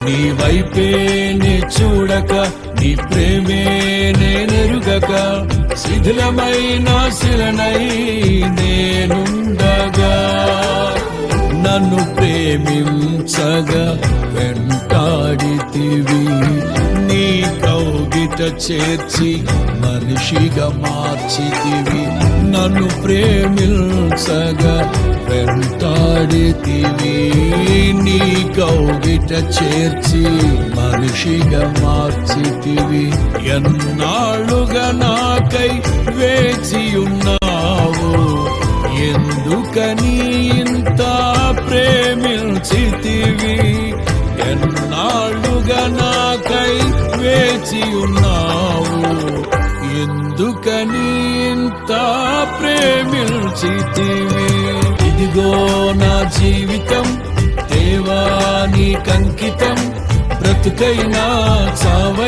నీ వైపే నే చూడక, నీ ప్రేమే నేనెరుగక, శిథిలమైన శిలనై నేనుండగా, నన్ను ప్రేమించగా వెంటాడితివి, నీ కౌగిట చేర్చి మనిషిగా మార్చితివి, నన్ను ప్రేమించగా వెంటాడితివి, నీ కౌగిట చేర్చి మనిషిగా మార్చితివి. ఎన్నాళ్ళుగా నాకై వేచి ఉన్నావు, ఎందుకని ఇంత ప్రేమించితివి, ఎన్నాళ్ళుగా నాకై వేచి ఉన్నావు, ఎందుకని ఇంత ప్రేమించితివి. ఇదిగో నా జీవితం దేవా నీకంకితం, బ్రతుకైనా చావ